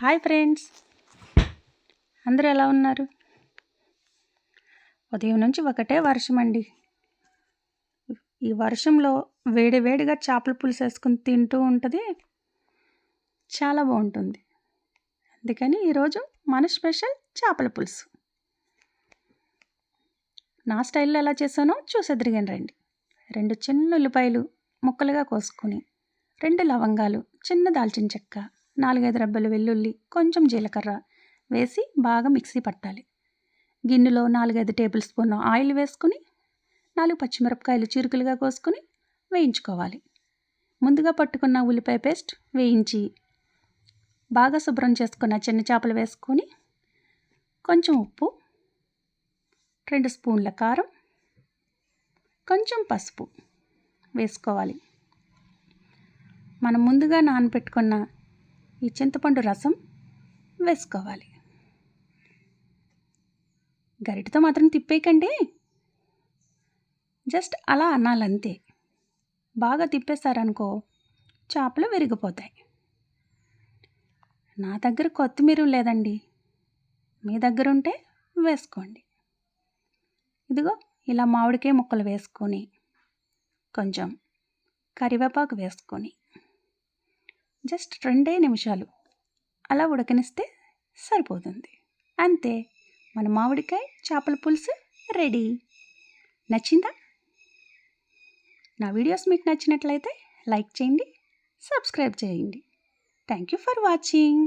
Hi friends, అందరూ ఎలా ఉన్నారు? ఉదయం నుంచి ఒకటే వర్షం అండి. ఈ వర్షంలో వేడివేడిగా చేపల పులుసు వేసుకుని తింటూ ఉంటుంది, చాలా బాగుంటుంది. అందుకని ఈరోజు మన స్పెషల్ చేపల పులుసు. నా స్టైల్లో ఎలా చేశానో చూసేద్దరిగాని రండి. 2 చిన్న ఉల్లిపాయలు ముక్కలుగా కోసుకొని, 2 లవంగాలు, చిన్న దాల్చిన చెక్క, 4-5 రెబ్బలు వెల్లుల్లి, కొంచెం జీలకర్ర వేసి బాగా మిక్సీ పట్టాలి. గిన్నెలో 4-5 టేబుల్ స్పూన్ ఆయిల్ వేసుకుని 4 పచ్చిమిరపకాయలు చిరుకులుగా కోసుకుని వేయించుకోవాలి. ముందుగా పట్టుకున్న ఉల్లిపాయ పేస్ట్ వేయించి బాగా శుభ్రం చేసుకున్న చిన్న చేపలు వేసుకొని కొంచెం ఉప్పు, 2 స్పూన్ల కారం, కొంచెం పసుపు వేసుకోవాలి. మనం ముందుగా నానబెట్టుకున్న ఈ చింతపండు రసం వేసుకోవాలి. గరిటతో మాత్రం తిప్పేయకండి, జస్ట్ అలా అనాలంతే. బాగా తిప్పేశారనుకో చేపలు విరిగిపోతాయి. నా దగ్గర కొత్తిమీర లేదండి, మీ దగ్గర ఉంటే వేసుకోండి. ఇదిగో ఇలా మామిడికాయ ముక్కలు వేసుకొని కొంచెం కరివేపాకు వేసుకొని జస్ట్ 2 నిమిషాలు అలా ఉడకనిస్తే సరిపోతుంది. అంతే, మన మామిడికాయ చేపల పులుసు రెడీ. నచ్చిందా? నా వీడియోస్ మీకు నచ్చినట్లయితే లైక్ చేయండి, సబ్స్క్రైబ్ చేయండి. Thank you for watching.